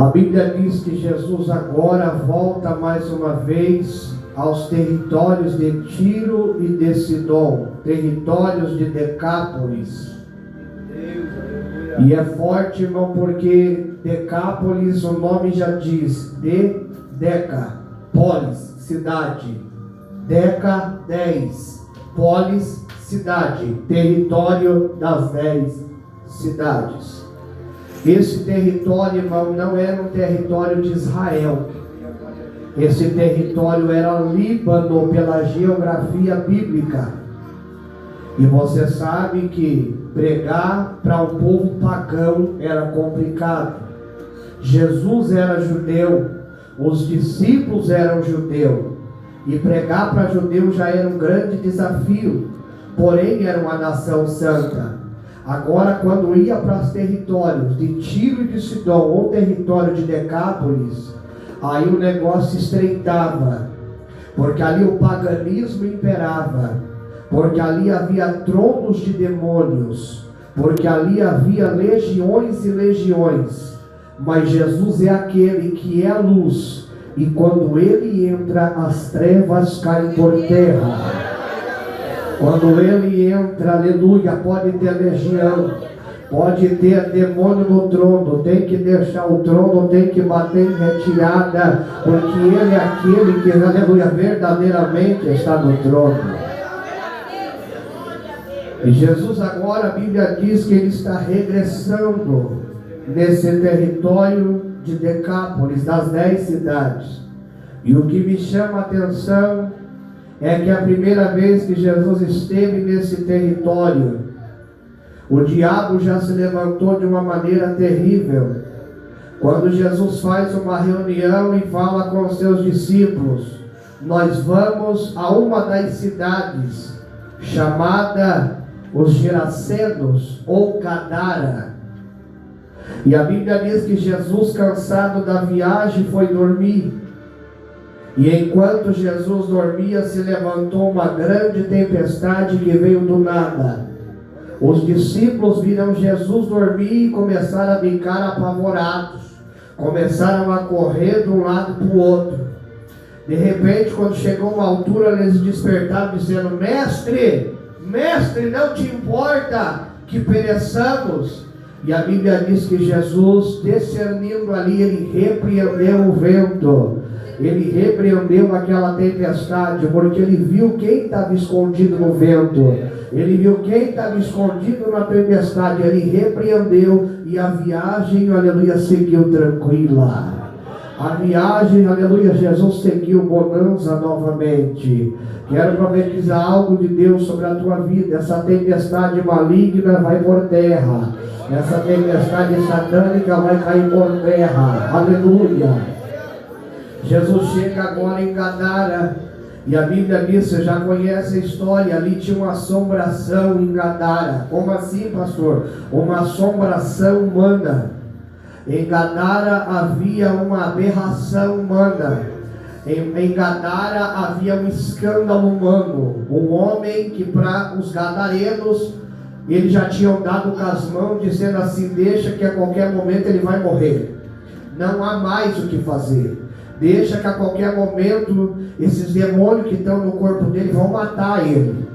A Bíblia diz que Jesus agora volta mais uma vez aos territórios de Tiro e de Sidom, territórios de Decápolis. E é forte, irmão, porque Decápolis, o nome já diz, Deca, polis, cidade. Deca, 10, polis, cidade, território das 10 cidades. Esse território, irmão, não era um território de Israel. Esse território era Líbano pela geografia bíblica. E você sabe que pregar para um povo pagão era complicado. Jesus era judeu, os discípulos eram judeus, e pregar para judeu já era um grande desafio. Porém, era uma nação santa. Agora, quando ia para os territórios de Tiro e de Sidom, ou território de Decápolis, aí o negócio estreitava, porque ali o paganismo imperava, porque ali havia tronos de demônios, porque ali havia legiões e legiões. Mas Jesus é aquele que é a luz, e quando ele entra, as trevas caem por terra. Quando ele entra, aleluia, pode ter legião, pode ter demônio no trono, tem que deixar o trono, tem que bater em retirada, porque ele é aquele que, aleluia, verdadeiramente está no trono. E Jesus agora, a Bíblia diz que ele está regressando nesse território de Decápolis, das 10 cidades. E o que me chama a atenção é que a primeira vez que Jesus esteve nesse território, o diabo já se levantou de uma maneira terrível. Quando Jesus faz uma reunião e fala com os seus discípulos, nós vamos a uma das cidades, chamada os Gerasenos ou Gadara. E a Bíblia diz que Jesus, cansado da viagem, foi dormir. E enquanto Jesus dormia, se levantou uma grande tempestade que veio do nada. Os discípulos viram Jesus dormir e começaram a ficar apavorados. Começaram a correr de um lado para o outro. De repente, quando chegou uma altura, eles despertaram dizendo: Mestre, Mestre, não te importa que pereçamos? E a Bíblia diz que Jesus, discernindo ali, ele repreendeu o vento. Ele repreendeu aquela tempestade, porque ele viu quem estava escondido no vento. Ele viu quem estava escondido na tempestade. Ele repreendeu e a viagem, aleluia, seguiu tranquila. A viagem, aleluia, Jesus seguiu bonança novamente. Quero profetizar algo de Deus sobre a tua vida. Essa tempestade maligna vai por terra. Essa tempestade satânica vai cair por terra. Aleluia. Jesus chega agora em Gadara, e a Bíblia diz, você já conhece a história, ali tinha uma assombração em Gadara. Como assim, pastor? Uma assombração humana. Em Gadara havia uma aberração humana. Em Gadara havia um escândalo humano. Um homem que para os gadarenos, eles já tinham dado com as mãos, dizendo assim: deixa que a qualquer momento ele vai morrer. Não há mais o que fazer. Deixa que a qualquer momento esses demônios que estão no corpo dele vão matar ele.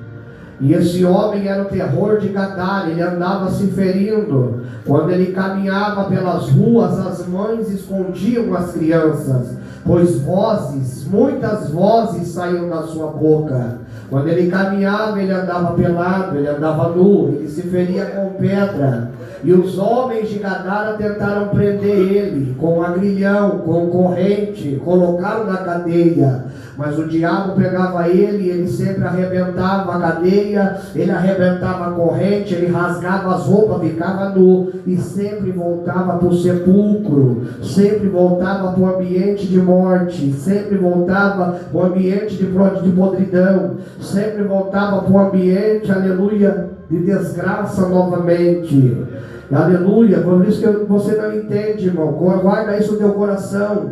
E esse homem era o terror de Gadara. Ele andava se ferindo. Quando ele caminhava pelas ruas, as mães escondiam as crianças, pois vozes, muitas vozes saíam da sua boca. Quando ele caminhava, ele andava pelado, ele andava nu, ele se feria com pedra. E os homens de Gadara tentaram prender ele com agrilhão, com corrente, colocaram na cadeia. Mas o diabo pegava ele e ele sempre arrebentava a cadeia, ele arrebentava a corrente, ele rasgava as roupas, ficava nu e sempre voltava para o sepulcro, sempre voltava para o ambiente de morte, sempre voltava para o ambiente de podridão, sempre voltava para o ambiente, aleluia, de desgraça novamente. Aleluia. Por isso que você não entende, irmão. Guarda isso no teu coração.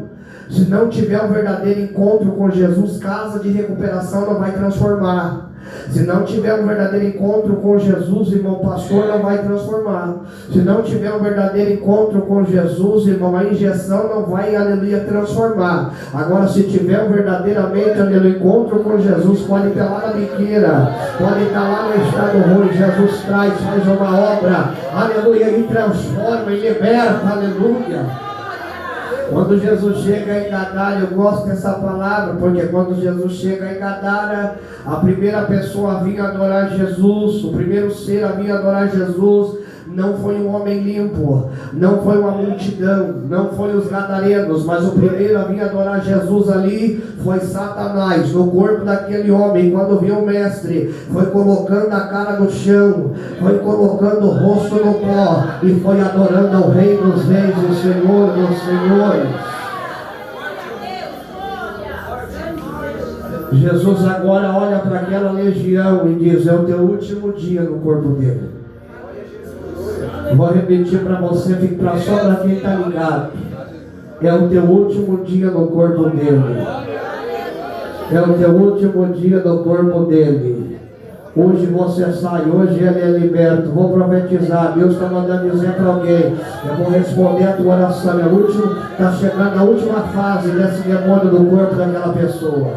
Se não tiver um verdadeiro encontro com Jesus, casa de recuperação não vai transformar. Se não tiver um verdadeiro encontro com Jesus, irmão, pastor não vai transformar. Se não tiver um verdadeiro encontro com Jesus, irmão, a injeção não vai, aleluia, transformar. Agora, se tiver verdadeiramente, aleluia, encontro com Jesus, pode estar lá na biqueira, pode estar lá no estado ruim, Jesus traz, faz uma obra, aleluia, e transforma e liberta, aleluia. Quando Jesus chega em Gadara, eu gosto dessa palavra, porque quando Jesus chega em Gadara, a primeira pessoa a vir adorar Jesus, o primeiro ser a vir adorar Jesus, não foi um homem limpo, não foi uma multidão, não foi os gadarenos, mas o primeiro a vir adorar Jesus ali foi Satanás, no corpo daquele homem. Quando viu o mestre, foi colocando a cara no chão, foi colocando o rosto no pó e foi adorando ao Rei dos Reis, o Senhor dos Senhores. Jesus agora olha para aquela legião e diz: é o teu último dia no corpo dele. Vou repetir para você, ficar só para quem está ligado. É o teu último dia no corpo dele. É o teu último dia no corpo dele. Hoje você sai, hoje ele é liberto. Vou profetizar, Deus está mandando dizer para alguém. Eu vou responder a tua oração. Está chegando a última fase desse demônio do corpo daquela pessoa.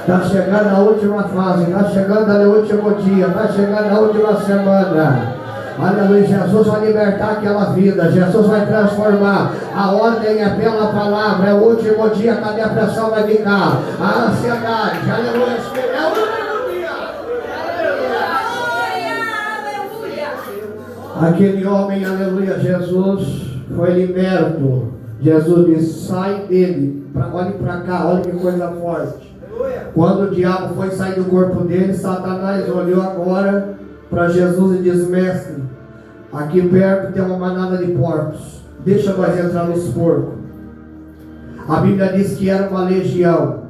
Está chegando a última fase, está chegando o último dia, está chegando a última semana. Aleluia, Jesus vai libertar aquela vida, Jesus vai transformar. A ordem é pela palavra, é o último dia que a depressão vai ficar, a ansiedade, aleluia, é o último dia. Aquele homem, aleluia, Jesus foi liberto. Jesus disse: sai dele, olhe para cá, olha que coisa forte. Quando o diabo foi sair do corpo dele, Satanás olhou agora para Jesus e diz: mestre, aqui perto tem uma manada de porcos, deixa nós entrar nos porcos. A Bíblia diz que era uma legião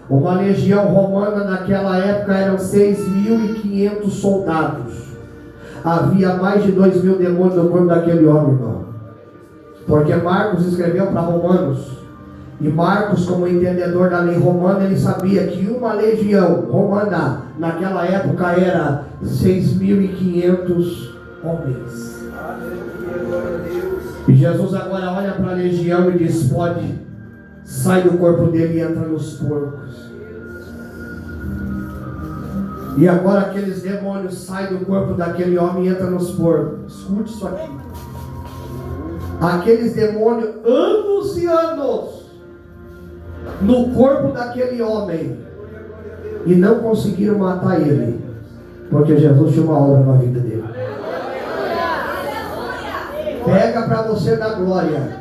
romana. Naquela época eram 6.500 soldados. Havia mais de 2.000 demônios no corpo daquele homem, irmão. Porque Marcos escreveu para Romanos, e Marcos, como entendedor da lei romana, ele sabia que uma legião romana naquela época era 6.500 homens. E Jesus agora olha para a legião e diz: pode, sai do corpo dele e entra nos porcos. E agora aqueles demônios saem do corpo daquele homem e entram nos porcos. Escute isso aqui. Aqueles demônios, anos e anos no corpo daquele homem, e não conseguiram matar ele, porque Jesus tinha uma obra na vida dele. Pega para você da glória.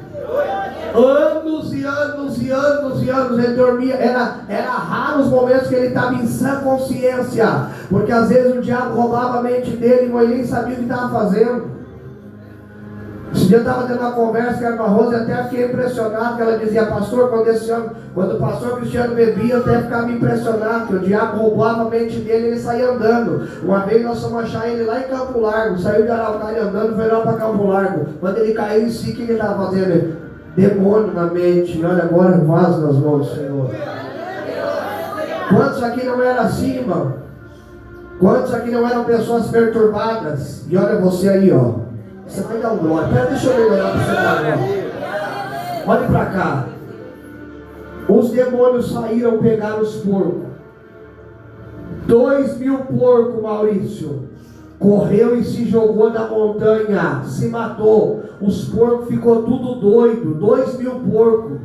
Anos e anos e anos e anos ele dormia. Era raro os momentos que ele estava em sã consciência, porque às vezes o diabo roubava a mente dele, mas ele nem sabia o que estava fazendo. Esse dia eu estava tendo uma conversa com a irmã Rosa e até fiquei impressionado, que ela dizia: pastor, quando o pastor Cristiano bebia, eu até ficava impressionado, que o diabo roubava a mente dele e ele saía andando. Uma vez nós fomos achar ele lá em Campo Largo, saiu de Araucária andando, foi lá para Campo Largo. Quando ele caiu em si, o que ele estava fazendo? Demônio na mente. Olha, agora vaso nas mãos do Senhor. Quantos aqui não eram assim, irmão? Quantos aqui não eram pessoas perturbadas? E olha você aí, ó. Você vai dar um glória. Pera, deixa eu melhorar para você dar. Olhe para cá. Os demônios saíram pegar os porcos. 2.000 porcos, Maurício. Correu e se jogou da montanha. Se matou. Os porcos ficou tudo doido. 2.000 porcos.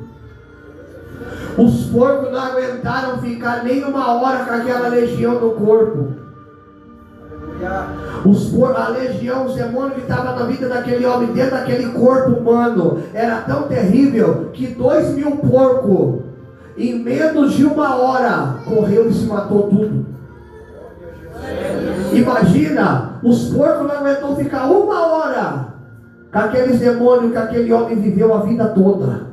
Os porcos não aguentaram ficar nem uma hora com aquela legião no corpo. A legião, os demônios que estavam na vida daquele homem, dentro daquele corpo humano, era tão terrível que 2.000 porcos, em menos de uma hora, correu e se matou tudo. Imagina, os porcos não aguentou ficar uma hora com aqueles demônios que aquele homem viveu a vida toda.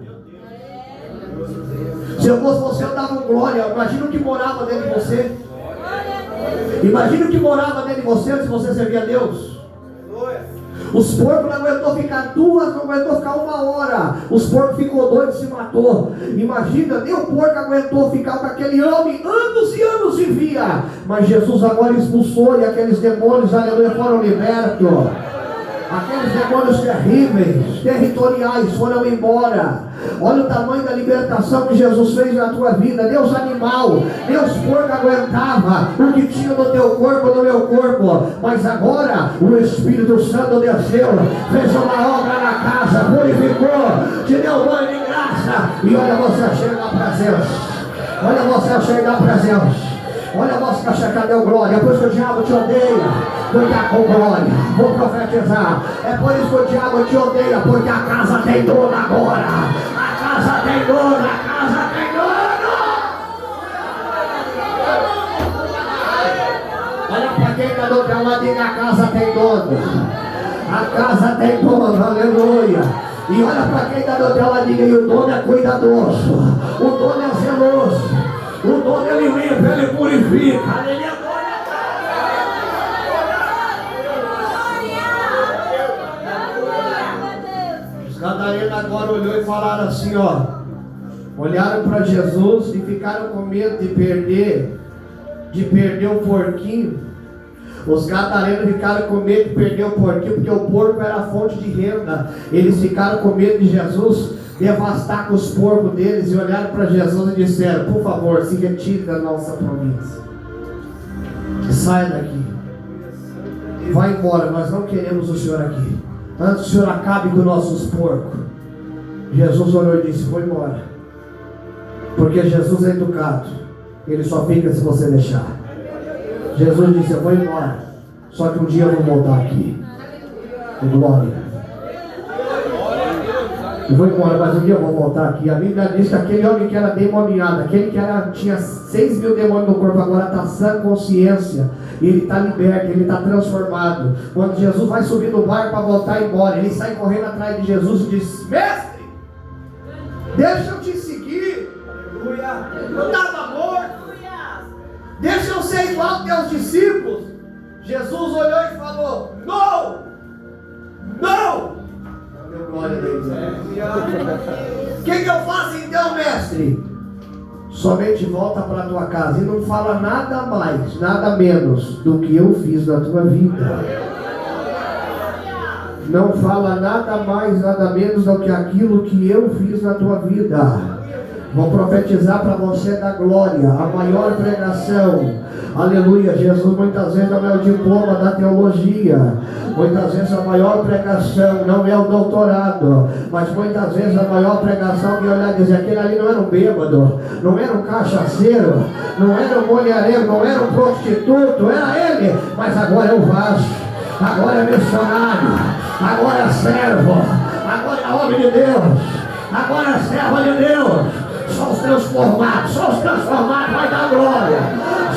Se eu fosse você, eu dava glória. Imagina o que morava dentro de você. Imagina o que morava dentro de você antes de você servir a Deus. Os porcos não aguentou ficar 2, não aguentou ficar 1 hora. Os porcos ficou doido e se matou. Imagina, nem o porco aguentou ficar com aquele homem. Anos e anos vivia. Mas Jesus agora expulsou e aqueles demônios, aleluia, foram libertos. Aqueles demônios terríveis, territoriais, foram embora. Olha o tamanho da libertação que Jesus fez na tua vida. Deus animal, Deus porco aguentava o que tinha no teu corpo, no meu corpo. Mas agora o Espírito Santo desceu, fez uma obra na casa, purificou, te deu banho de graça. E olha você chegar à presença. Olha você chegar à presença. Olha a vossa chegar, deu glória. É por isso que o diabo te odeia, porque há com glória. Vou profetizar. É por isso que o diabo te odeia, porque a casa tem dono agora. A casa tem dono, a casa tem dono. Olha para quem está do outro lado, diga: a casa tem dono. A casa tem dono, aleluia. E olha para quem está do outro lado, diga: e o dono é cuidadoso, o dono é zeloso. O dono ele limpa, ele purifica. Ele é Os gadarenos agora olhou e falaram assim, ó. Olharam para Jesus e ficaram com medo de perder o porquinho. Os gadarenos ficaram com medo de perder o porquinho, porque o porco era a fonte de renda. Eles ficaram com medo de Jesus devastar com os porcos deles, e olharam para Jesus e disseram: por favor, se retire da nossa província, saia daqui, vai embora, nós não queremos o Senhor aqui, antes que o Senhor acabe com nossos porcos. Jesus olhou e disse: vou embora, porque Jesus é educado, ele só fica se você deixar. Jesus disse: eu vou embora, só que um dia eu vou voltar aqui. Glória. Eu vou embora, mas um dia eu vou voltar aqui. A Bíblia diz que aquele homem que era demoniado, aquele que tinha 6.000 demônios no corpo, agora está sã consciência. Ele está liberto, ele está transformado. Quando Jesus vai subir no barco para voltar embora, ele sai correndo atrás de Jesus e diz: mestre, deixa eu te seguir. Eu estava morto. Deixa eu ser igual aos teus discípulos. Jesus olhou e falou: não, não. Deu glória a Deus. O que eu faço então, mestre? Somente volta para a tua casa e não fala nada mais, nada menos do que eu fiz na tua vida. Não fala nada mais, nada menos do que aquilo que eu fiz na tua vida. Vou profetizar para você da glória, a maior pregação. Aleluia. Jesus muitas vezes não é o diploma da teologia, muitas vezes a maior pregação não é o doutorado, mas muitas vezes a maior pregação que olhar e dizer: aquele ali não era um bêbado, não era um cachaceiro, não era um mulherengo, não era um prostituto, era ele, mas agora é o vaso, agora é missionário, agora é servo, agora é homem de Deus, agora é servo de Deus. Só os transformados vai dar glória.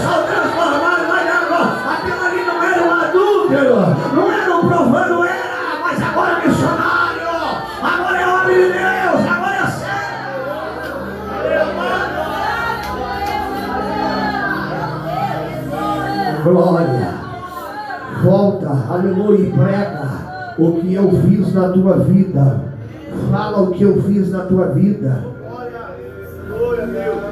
Só os transformados vai dar glória. Aquilo ali não era um adúltero, não era um profano, era, mas agora é missionário, agora é homem de Deus, agora é servo. Glória. Volta, aleluia, e prega o que eu fiz na tua vida. Fala o que eu fiz na tua vida.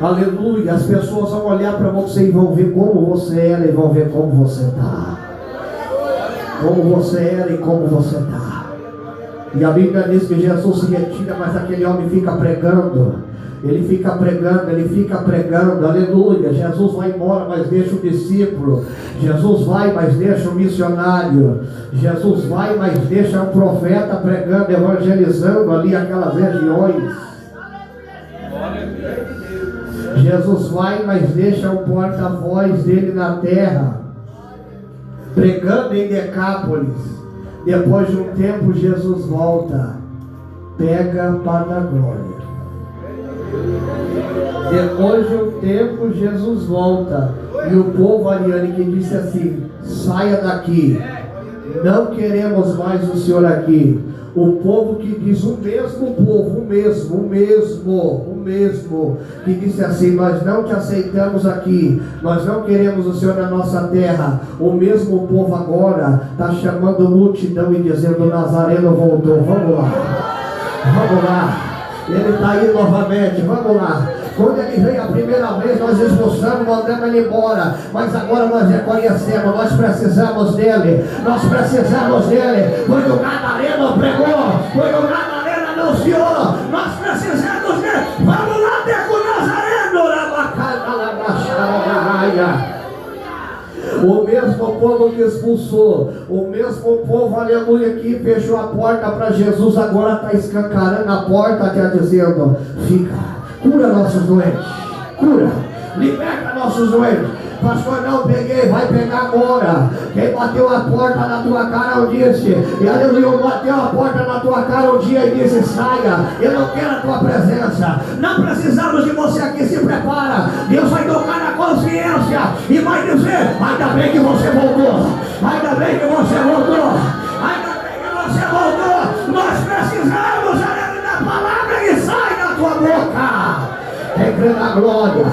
Aleluia. As pessoas vão olhar para você e vão ver como você era e vão ver como você está. Como você era e como você está. E a Bíblia diz que Jesus se retira, mas aquele homem fica pregando. Ele fica pregando, aleluia. Jesus vai embora, mas deixa o discípulo. Jesus vai, mas deixa o missionário. Jesus vai, mas deixa o profeta pregando, evangelizando ali aquelas regiões. Jesus vai, mas deixa o porta-voz dele na terra, pregando em Decápolis. Depois de um tempo, Jesus volta, pega para a glória. Depois de um tempo, Jesus volta, e o povo ariano que disse assim: saia daqui, não queremos mais o Senhor aqui. O povo que diz, o mesmo povo, o mesmo, que disse assim: nós não te aceitamos aqui, nós não queremos o Senhor na nossa terra. O mesmo povo agora está chamando multidão e dizendo: Nazareno voltou. Vamos lá, ele está aí novamente, vamos lá. Quando ele veio a primeira vez, nós expulsamos, mandamos ele embora. Mas agora nós reconhecemos, nós precisamos dele. Foi o Gadareno pregou, foi o Gadareno anunciou. Nós precisamos dele. Vamos lá ter com o Nazareno. O mesmo povo que expulsou, o mesmo povo, aleluia, que fechou a porta para Jesus, agora está escancarando a porta, está dizendo: fica, cura nossos doentes, liberta nossos doentes. Pastor, não peguei, vai pegar agora. Quem bateu a porta na tua cara um disse, e aleluia, bateu a porta na tua cara um dia e disse: saia, eu não quero a tua presença. Não precisamos de você aqui, se prepara. Deus vai tocar na consciência e vai dizer: ainda bem que você voltou, ainda bem que você voltou. Nós precisamos, aleluia, da palavra que sai da tua boca. Vem crer na glória,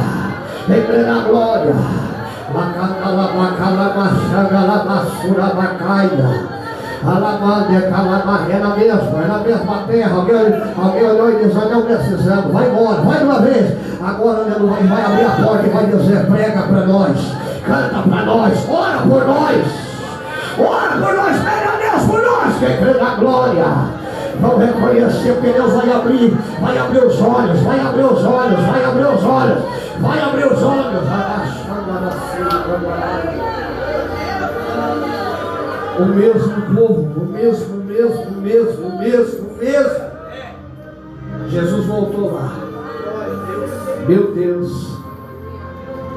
vem crer na glória. É na mesma terra. Alguém olhou e disse: não precisamos, vai embora, vai de uma vez. Agora vai abrir a porta e vai dizer: prega para nós, canta para nós, ora por nós, pede a Deus por nós. Quem crê na glória vão reconhecer, porque Deus vai abrir os olhos, vai abrir os olhos. O mesmo povo, o mesmo. Jesus voltou lá. Meu Deus.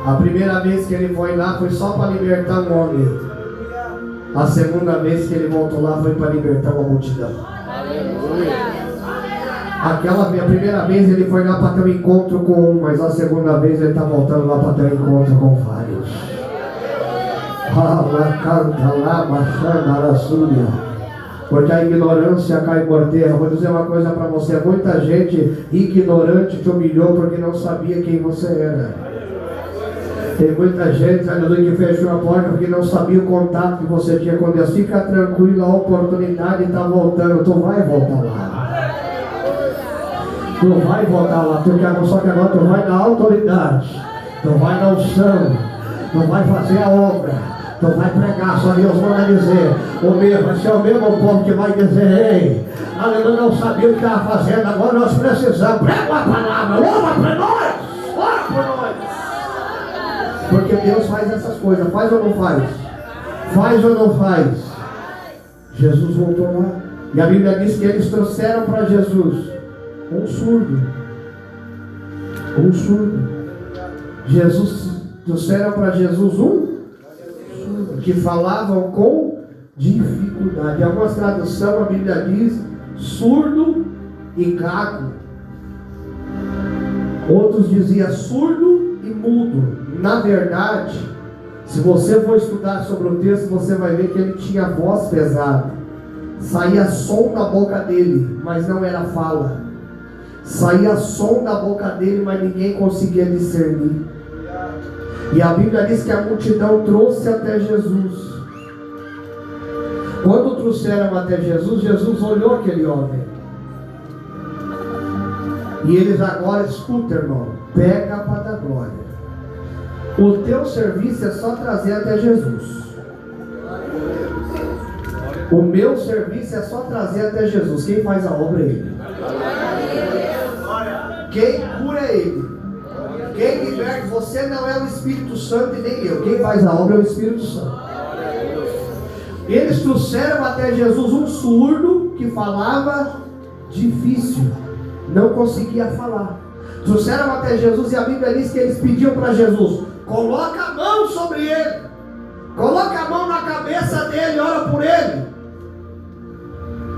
A primeira vez que ele foi lá foi só para libertar um homem. A segunda vez que ele voltou lá foi para libertar uma multidão. A primeira vez ele foi lá para ter um encontro com um, mas a segunda vez ele está voltando lá para ter um encontro com vários. Porque a ignorância cai por terra. Vou dizer uma coisa para você: muita gente ignorante te humilhou porque não sabia quem você era. Tem muita gente, aleluia, que fechou a porta porque não sabia o contato que você tinha com Deus. Fica tranquilo, a oportunidade está voltando. Tu vai voltar lá. Só que agora tu vai na autoridade, tu vai na unção, tu vai fazer a obra, tu vai pregar. Só Deus vai dizer: esse é o mesmo povo que vai dizer: ei, aleluia, não sabia o que estava fazendo, agora nós precisamos. Prega a palavra, ora por nós. Porque Deus faz essas coisas, faz ou não faz? Jesus voltou lá, e a Bíblia diz que eles trouxeram para Jesus um surdo. Trouxeram para Jesus um surdo, que falavam com dificuldade. Em algumas traduções a Bíblia diz surdo e gago. Outros diziam surdo e mudo. Na verdade, se você for estudar sobre o texto, você vai ver que ele tinha voz pesada. Saía som da boca dele, mas não era fala. Saía som da boca dele, mas ninguém conseguia discernir. E a Bíblia diz que a multidão trouxe até Jesus. Quando trouxeram até Jesus, Jesus olhou aquele homem. E eles agora: escuta, irmão, pega para dar glória. O teu serviço é só trazer até Jesus. O meu serviço é só trazer até Jesus. Quem faz a obra é Ele. Quem cura é Ele. Quem liberta, você não é o Espírito Santo e nem eu. Quem faz a obra é o Espírito Santo. Eles trouxeram até Jesus um surdo que falava difícil, não conseguia falar. Trouxeram até Jesus e a Bíblia diz que eles pediam para Jesus: coloca a mão sobre ele, coloca a mão na cabeça dele, ora por ele.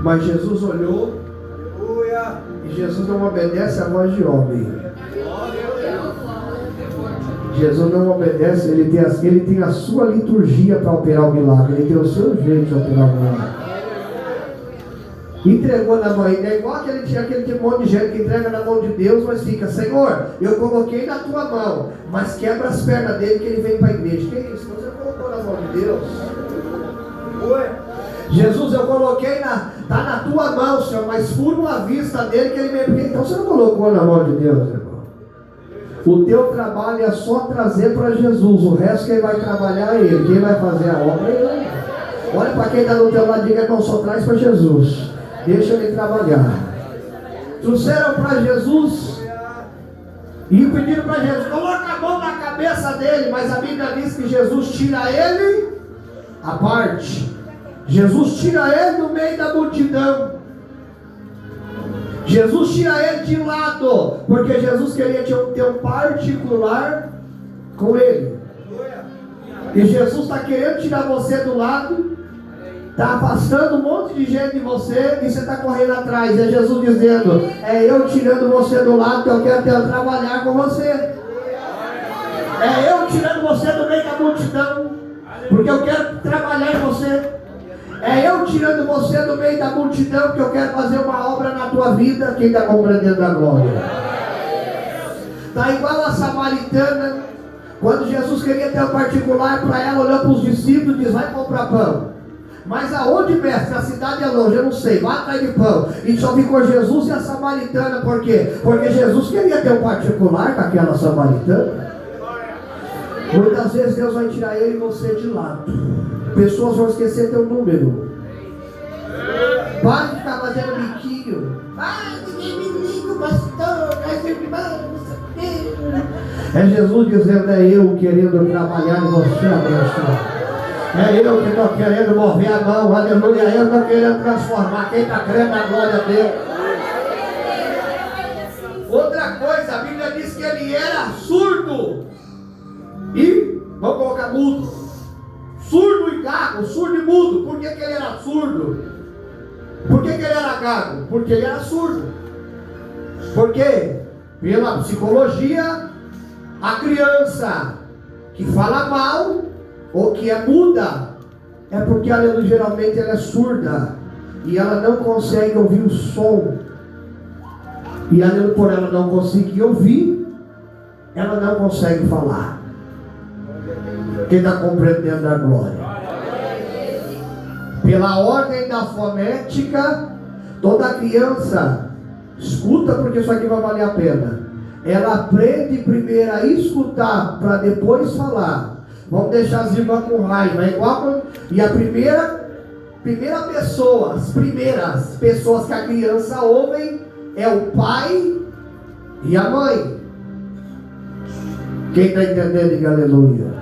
Mas Jesus olhou, e Jesus não obedece à voz de homem. Jesus não obedece, ele tem a sua liturgia para operar o milagre, ele tem o seu jeito de operar o milagre. Entregou na mão. É igual aquele monte de gente que entrega na mão de Deus, mas fica: Senhor, eu coloquei na tua mão, mas quebra as pernas dele que ele vem para a igreja. Que isso? Você colocou na mão de Deus? Jesus, eu coloquei tá na tua mão, Senhor, mas furo a vista dele que ele vem. Então você não colocou na mão de Deus, irmão. O teu trabalho é só trazer para Jesus. O resto quem vai trabalhar é ele. Quem vai fazer a obra é ele. Olha para quem está no teu lado e diga: irmão, só traz para Jesus. Deixa ele trabalhar. Trouxeram para Jesus e pediram para Jesus: coloca a mão na cabeça dele. Mas a Bíblia diz que Jesus tira ele à parte. Jesus tira ele no meio da multidão. Jesus tira ele de lado, porque Jesus queria ter um particular com ele. E Jesus está querendo tirar você do lado, está afastando um monte de gente de você, e você está correndo atrás. É Jesus dizendo: é eu tirando você do lado que eu quero trabalhar com você. É eu tirando você do meio da multidão, porque eu quero trabalhar em você. É eu tirando você do meio da multidão, que eu quero fazer uma obra na tua vida. Quem está compreendendo a glória? Está igual a samaritana, quando Jesus queria ter um particular para ela, olhou para os discípulos e diz: vai comprar pão. Mas aonde, mestre? A cidade é longe, eu não sei, vai atrás de pão. E só ficou Jesus e a samaritana. Por quê? Porque Jesus queria ter um particular com aquela samaritana. Muitas vezes Deus vai tirar eu e você de lado. Pessoas vão esquecer teu número. Para de ficar fazendo biquinho. Ninguém me liga, pastor. É Jesus dizendo: é eu querendo trabalhar em você, abençoar. É eu que estou querendo mover a mão, aleluia. Eu estou querendo transformar. Quem está crendo na glória dele. Outra coisa, a Bíblia diz que ele era surdo e, vamos colocar, mudo. Surdo e gago, surdo e mudo. Por que ele era surdo? Por que ele era gago? Porque ele era surdo. Porque, pela psicologia, a criança que fala mal ou que é muda, é porque ela geralmente ela é surda e ela não consegue ouvir o som. E ela, por ela não conseguir ouvir, ela não consegue falar. Quem está compreendendo a glória? Pela ordem da fonética, toda criança escuta, porque isso aqui vai valer a pena. Ela aprende primeiro a escutar para depois falar. Vamos deixar as irmãs com raiva. É igual. E a primeira pessoa, as primeiras pessoas que a criança ouve é o pai e a mãe. Quem está entendendo, diga aleluia.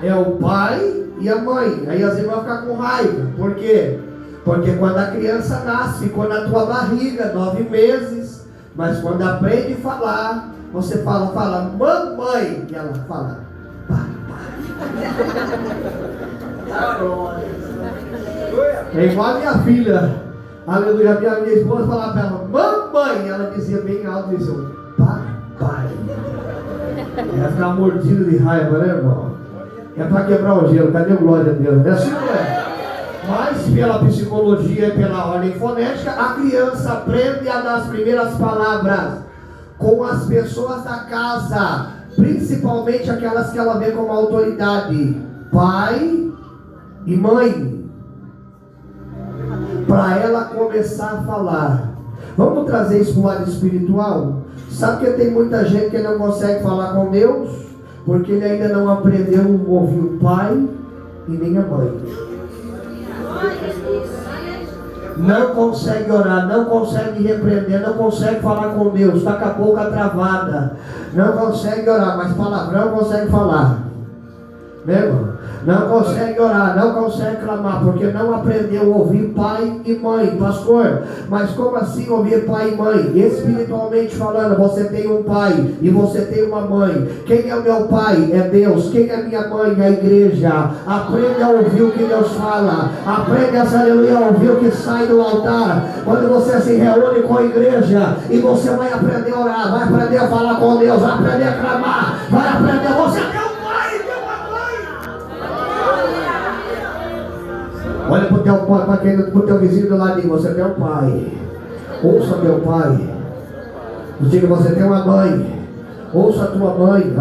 É o pai e a mãe. Aí as irmãs ficam com raiva. Por quê? Porque quando a criança nasce, ficou na tua barriga 9 meses. Mas quando aprende a falar, você fala mamãe. E ela fala papai. É igual a minha filha. Aleluia. Minha esposa falava para ela mamãe. Ela dizia bem alto isso: papai. Ela ficava mordida de raiva, né, irmão? É para quebrar o gelo. Cadê o glória a Deus? Não é assim, não é? Mas pela psicologia e pela ordem fonética, a criança aprende a dar as primeiras palavras com as pessoas da casa, principalmente aquelas que ela vê como autoridade, pai e mãe, para ela começar a falar. Vamos trazer isso para o lado espiritual? Sabe que tem muita gente que não consegue falar com Deus porque ele ainda não aprendeu a ouvir o pai e nem a mãe. Não consegue orar, não consegue repreender, não consegue falar com Deus, está com a boca travada, não consegue orar, mas palavrão consegue falar, né, irmão? Não consegue orar, não consegue clamar, porque não aprendeu a ouvir pai e mãe. Pastor, mas como assim ouvir pai e mãe? Espiritualmente falando, você tem um pai e você tem uma mãe. Quem é o meu pai? É Deus. Quem é minha mãe? É a igreja. Aprende a ouvir o que Deus fala. Aprende a, aleluia, a ouvir o que sai do altar. Quando você se reúne com a igreja e você vai aprender a orar, vai aprender a falar com Deus, vai aprender a clamar, vai aprender, você tem um pai e tem uma mãe. Olha para o teu pai, para o teu vizinho do ladinho, você tem um pai. Ouça teu pai. Diga, você tem uma mãe. Ouça a tua mãe.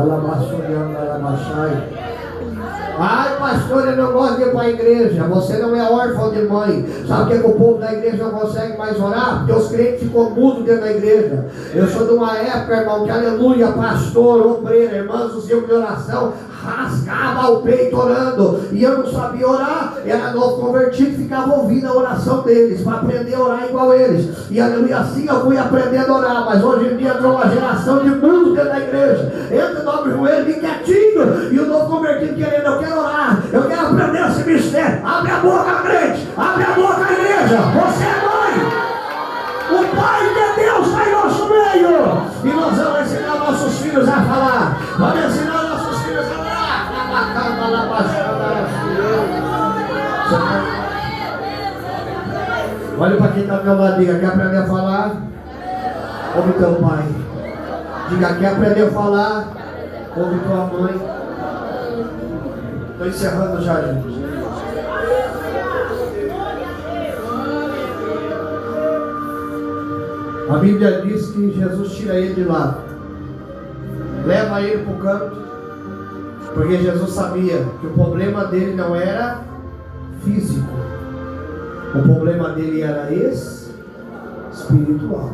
Ai, pastor, eu não gosto de ir para a igreja. Você não é órfão de mãe. Sabe por que o povo da igreja não consegue mais orar? Porque os crentes ficam mudos dentro da igreja. Eu sou de uma época, irmão, que aleluia, pastor, obreiro, irmãos, o seu de oração rasgava o peito orando, e eu não sabia orar. Era novo convertido, ficava ouvindo a oração deles, para aprender a orar igual eles, e aleluia, assim eu fui aprendendo a orar. Mas hoje em dia entrou uma geração de mundo dentro da igreja, entra, dobra o joelho, fica quietinho, e o novo convertido querendo, eu quero orar, eu quero aprender esse mistério. Abre a boca, crente, abre a boca, igreja, você é mãe. O Pai de Deus está em nosso meio, e nós vamos ensinar nossos filhos a falar, vamos ensinar nossos filhos a orar. Olha para quem está do meu lado, diga, quer aprender a falar? Ouve teu pai. Diga, quer aprender a falar? Ouve tua mãe. Estou encerrando já, gente. A Bíblia diz que Jesus tira ele de lá, leva ele para o canto, porque Jesus sabia que o problema dele não era físico, o problema dele era espiritual.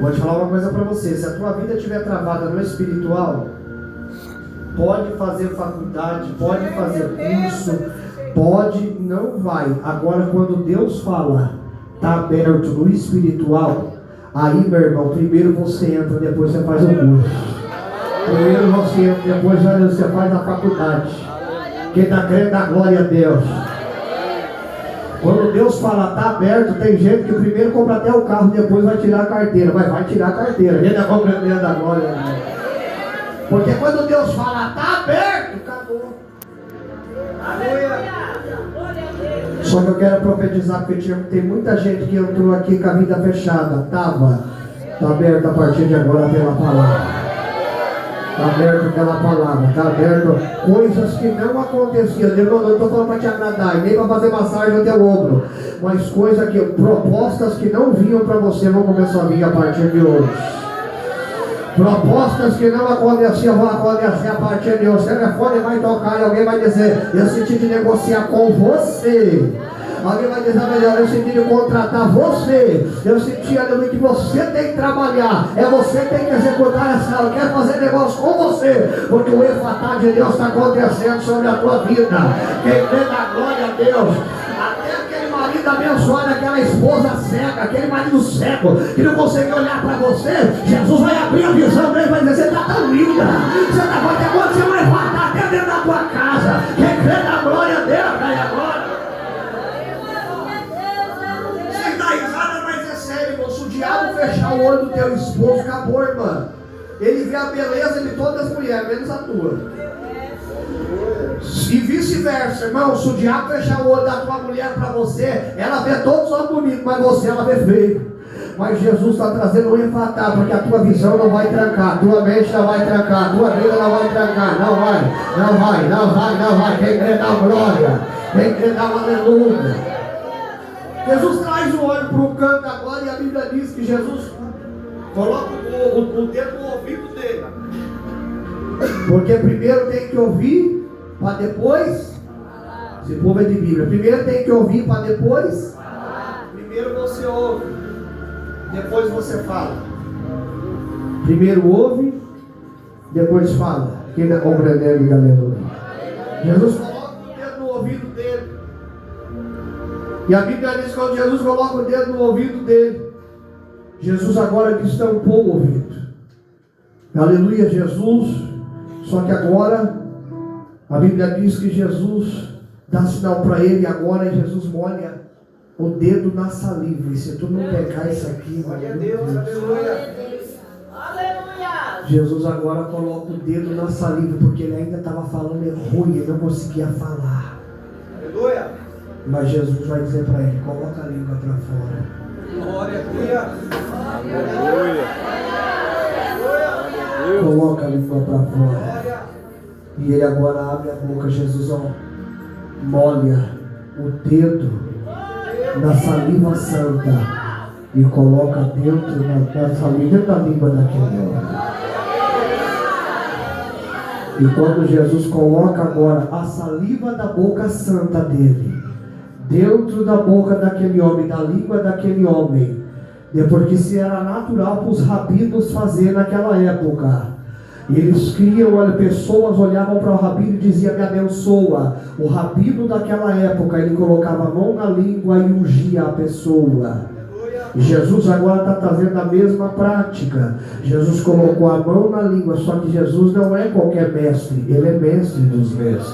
Vou te falar uma coisa para você: se a tua vida estiver travada no espiritual, pode fazer faculdade, pode fazer curso, pode, não vai. Agora, quando Deus fala, está aberto no espiritual, aí, meu irmão, primeiro você entra, depois você faz o curso. Primeiro você entra, depois você faz a faculdade. Quem está crendo, dá glória a Deus. Quando Deus fala, está aberto, tem gente que primeiro compra até o carro, depois vai tirar a carteira. Mas vai tirar a carteira. Quem está compreendendo a glória a Deus? Porque quando Deus fala, está aberto, acabou. Só que eu quero profetizar, porque tem muita gente que entrou aqui com a vida fechada. Está aberto a partir de agora pela palavra. Está aberto pela palavra, está aberto coisas que não aconteciam. Eu não estou falando para te agradar, e nem para fazer massagem no teu ombro, mas coisas que, propostas que não vinham para você vão começar a vir a partir de hoje. Propostas que não aconteciam vão acontecer a partir de hoje. O telefone vai tocar e alguém vai dizer, eu senti de negociar com você. Alguém vai dizer, melhor, eu senti de contratar você. Eu senti, aleluia, que você tem que trabalhar. É você que tem que executar essa aula. Quer fazer negócio com você, porque o efatá de Deus está acontecendo sobre a tua vida. Quem crê na glória a Deus, até aquele marido abençoado, aquela esposa cega, aquele marido cego que não consegue olhar para você, Jesus vai abrir a visão dele e vai dizer, você está tão linda, você está vai ter quando você vai efatar até dentro da tua casa. Quem crê na glória a Deus, cai agora. Se o diabo fechar o olho do teu esposo, acabou, irmã. Ele vê a beleza de todas as mulheres, menos a tua. E vice-versa, irmão. Se o diabo fechar o olho da tua mulher para você, ela vê todos os homens bonitos, mas você ela vê feio. Mas Jesus está trazendo um efatá, porque a tua visão não vai trancar, a tua mente não vai trancar, a tua vida não vai trancar. Não vai. Quem crê na glória, quem crê na aleluia. Jesus traz o olho para o canto agora, e a Bíblia diz que Jesus coloca o dedo no ouvido dele. Porque primeiro tem que ouvir, para depois. Esse povo é de Bíblia. Primeiro tem que ouvir, para depois. Primeiro você ouve, depois você fala. Primeiro ouve, depois fala. Quem está compreendendo, aleluia? Jesus coloca o dedo no ouvido dele. E a Bíblia diz que quando Jesus coloca o dedo no ouvido dele, Jesus agora destampou o ouvido. Aleluia, Jesus. Só que agora, a Bíblia diz que Jesus dá sinal para ele, e agora Jesus molha o dedo na saliva. E se tu não pegar isso aqui, glória a Deus, aleluia. Jesus agora coloca o dedo na saliva, porque ele ainda estava falando ruim, ele não conseguia falar. Aleluia. Mas Jesus vai dizer para ele, coloca a língua para fora. Glória a Deus. Coloca a língua para fora. E ele agora abre a boca. Jesus, ó, molha o dedo na saliva santa e coloca dentro da saliva, dentro da língua daquele homem. E quando Jesus coloca agora a saliva da boca santa dele dentro da boca daquele homem, da língua daquele homem, porque se era natural para os rabinos fazer naquela época. Eles criam, pessoas olhavam para o rabino e diziam: me abençoa. O rabino daquela época, ele colocava a mão na língua e ungia a pessoa. Jesus agora está trazendo a mesma prática. Jesus colocou a mão na língua, só que Jesus não é qualquer mestre, ele é mestre dos mestres.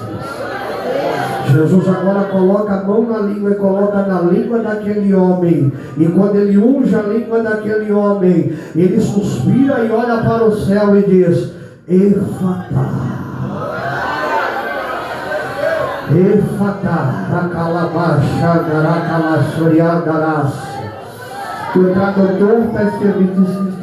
Jesus agora coloca a mão na língua e coloca na língua daquele homem. E quando ele unge a língua daquele homem, ele suspira e olha para o céu e diz: Efatá, Efatá, Rakalabasha, Rakalashoriadarás. O tradutor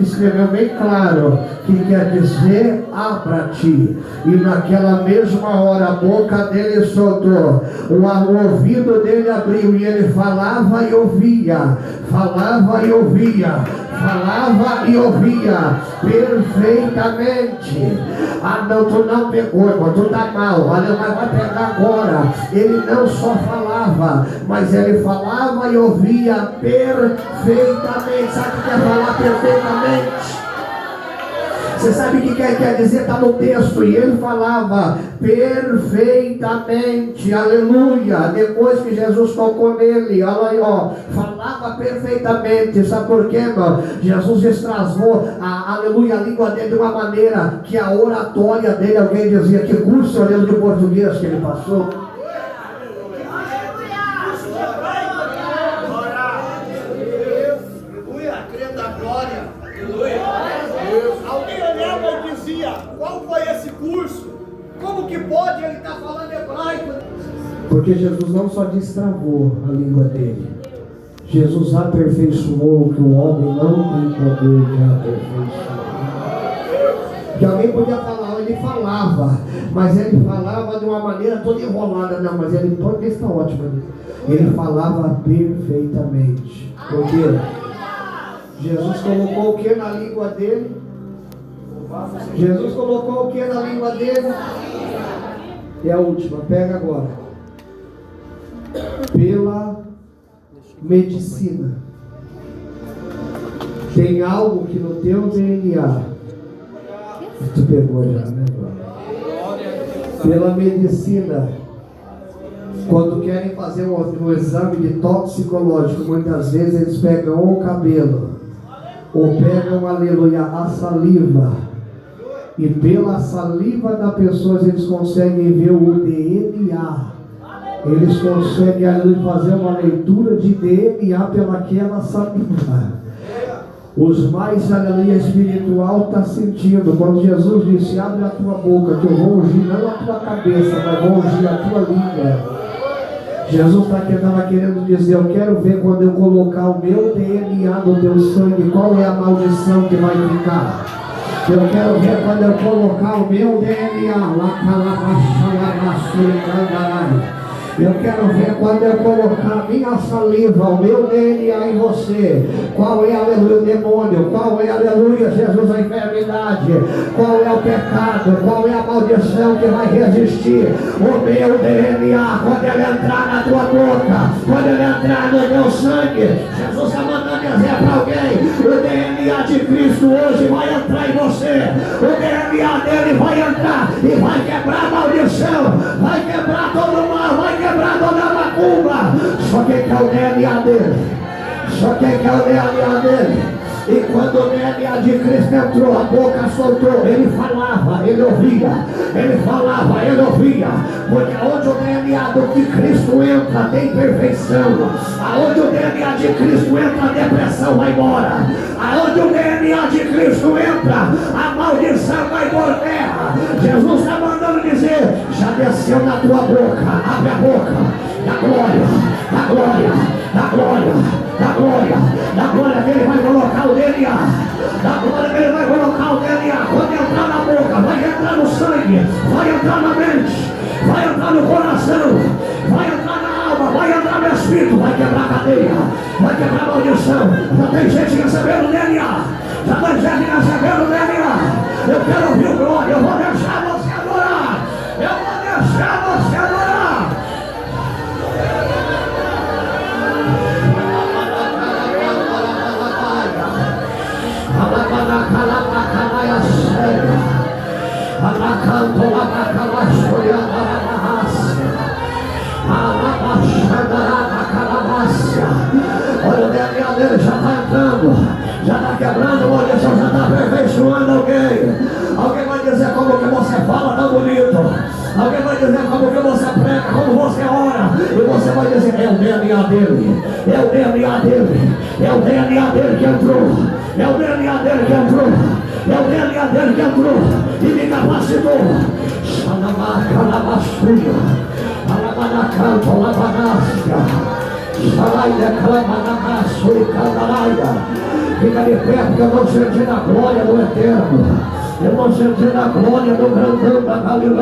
escreveu bem claro que quer dizer: abra-te. E naquela mesma hora a boca dele soltou, o ouvido dele abriu e ele falava e ouvia, falava e ouvia, falava e ouvia perfeitamente. Ah não, tu não pegou, irmão, tu tá mal, olha, mas vai pegar agora. Ele não só falava, mas ele falava e ouvia perfeitamente. Sabe o que é falar perfeitamente? Você sabe o que quer dizer? Está no texto. E ele falava perfeitamente, aleluia. Depois que Jesus tocou nele, olha aí, ó, falava perfeitamente. Sabe por quê, irmão? Jesus estrasvou aleluia, a língua dele de uma maneira que a oratória dele, alguém dizia: que curso de português que ele passou. Como que pode ele estar falando hebraico? Porque Jesus não só destravou a língua dele, Jesus aperfeiçoou o que o homem não tem poder de aperfeiçoar. Que alguém podia falar, ele falava, mas ele falava de uma maneira toda enrolada. Não, mas ele todo está ótimo. Ele falava perfeitamente. Por quê? Jesus colocou o que na língua dele? Jesus colocou o que na língua dele? E a última, pega agora. Pela medicina. Tem algo que no teu DNA, tu pegou já, né, irmão? Pela medicina, quando querem fazer um exame de toxicológico, muitas vezes eles pegam ou o cabelo, ou pegam, aleluia, a saliva. E pela saliva da pessoa eles conseguem ver o DNA. Eles conseguem fazer uma leitura de DNA pelaquela saliva. Os mais, aleluia, espiritual está sentindo. Quando Jesus disse: abre a tua boca, que eu vou ungir não a tua cabeça, mas vou ungir a tua língua. Jesus estava querendo dizer: eu quero ver quando eu colocar o meu DNA no teu sangue, qual é a maldição que vai ficar. Eu quero ver quando eu colocar o meu DNA eu quero ver quando eu colocar a minha saliva, o meu DNA em você. Qual é, aleluia, o demônio? Qual é, aleluia, Jesus, a enfermidade? Qual é o pecado? Qual é a maldição que vai resistir? O meu DNA, quando ele entrar na tua boca, quando ele entrar no meu sangue, Jesus está mandando dizer para alguém: o DNA de Cristo hoje vai entrar em você. O DNA dele vai entrar e vai quebrar a maldição, vai quebrar todo o mal, vai quebrar toda a macumba. Só quem quer o DNA dele, só quem quer o DNA dele. E quando o DNA de Cristo entrou, a boca soltou, ele falava, ele ouvia, ele falava, ele ouvia. Porque onde o DNA do que Cristo entra, tem perfeição. Aonde o DNA de Cristo entra, a depressão vai embora. Aonde o DNA de Cristo entra, a maldição vai por terra. Jesus está mandando dizer: já desceu na tua boca, abre a boca, da glória, da glória, da glória, da glória, da glória que ele vai colocar o DNA, da glória que ele vai colocar o DNA. Quando entrar na boca, vai entrar no sangue, vai entrar na mente, vai entrar no coração, vai entrar na alma, vai entrar quebrar cadeia, vai quebrar maldição. Já tem gente recebendo DNA, já tem gente recebendo DNA. Eu quero ouvir o glória, eu vou deixar você adorar, eu vou deixar você adorar. Olha o DNA dele já está entrando, já está quebrando, o já está aperfeiçoando alguém. Alguém vai dizer como que você fala tão bonito. Alguém vai dizer como que você prega, como você ora. E você vai dizer, é o DNA dele, é o DNA dele, é o DNA dele que entrou, é o DNA dele que entrou, é o DNA dele que entrou e me capacitou. Xalamacanabassuia, Alabanacanto, Alabanasca, Xalaida, Clamanamassuia, Candalaida. Fica de pé porque eu vou sentir a glória do Eterno. Eu vou sentir a glória do grandão da Galileia.